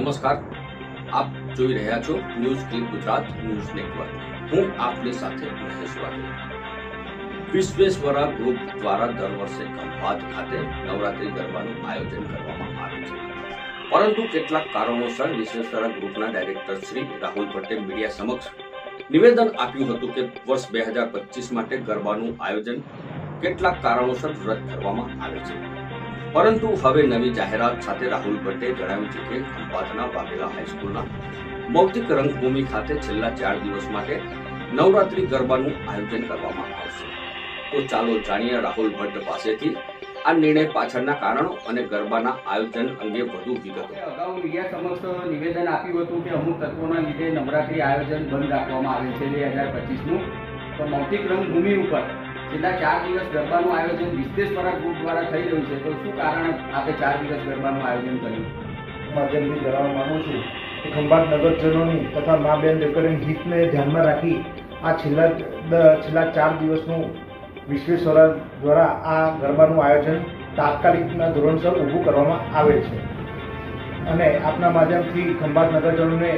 નમસ્કાર, આપ જોઈ રહ્યા છો news click Gujarat news network. હું આપની સાથે મહેશ વાઘેલા. વિશ્વેશ્વરા ગ્રુપ દ્વારા દર વર્ષે ખંભાત ખાતે નવરાત્રી ગરબાનું આયોજન કરવામાં આવે છે, પરંતુ કેટલાક કારણોસર વિશ્વેશ્વરા ગ્રુપના ડાયરેક્ટર શ્રી રાહુલ ભટ્ટે મીડિયા સમક્ષ નિવેદન આપ્યું હતું કે વર્ષ 2025 માટે ગરબાનું આયોજન કેટલાક કારણોસર રદ કરવામાં આવે છે. પરંતુ હવે નવી જાહેરાત સાથે રાહુલ ભટ્ટે જણાવ્યું છે કે ખંભાતના વાઘેલા હાઈસ્કૂલના મૌખિક રંગભૂમિ ખાતે છેલ્લા 4 દિવસ માટે નવરાત્રી ગરબાનું આયોજન કરવામાં આવશે. તો ચાલો જાણીએ રાહુલ ભટ્ટ પાસેથી આ નિર્ણય પાછળના કારણો અને ગરબાના આયોજન અંગે વધુ વિગતો. અગાઉ મીડિયા સમક્ષ નિવેદન આપ્યું હતું કે અમુક તત્વોના લીધે નવરાત્રી આયોજન બંધ રાખવામાં આવે છે 2025નું. તો મૌખિક રંગભૂમિ ઉપર છેલ્લા 4 દિવસ ગરબાનું આયોજન વિશ્વેશ્વરા ગ્રુપ દ્વારા થઈ રહ્યું છે. તો શું કારણ આપણે 4 દિવસ ગરબાનું આયોજન કર્યું? માધ્યમથી જણાવવા માંગુ છું કે ખંભાત નગરજનોની તથા મા બેન દીકરીની હિતને ધ્યાનમાં રાખી આ છેલ્લા 4 દિવસનું વિશ્વેશ્વરા દ્વારા આ ગરબાનું આયોજન તાત્કાલિકના ધોરણસર ઊભું કરવામાં આવે છે. અને આપના માધ્યમથી ખંભાત નગરજનોને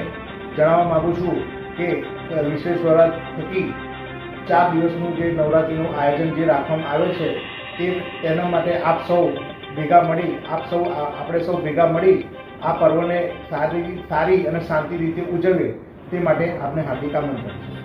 જણાવવા માંગુ છું કે વિશ્વેશ્વરા થકી 4 દિવસનું જે નવરાત્રિનું આયોજન જે રાખવામાં આવે છે તેના માટે આપણે સૌ ભેગા મળી આ પર્વને સારી અને શાંતિ રીતે ઉજવીએ તે માટે આપને હાર્દિક આમંત્રણ છે.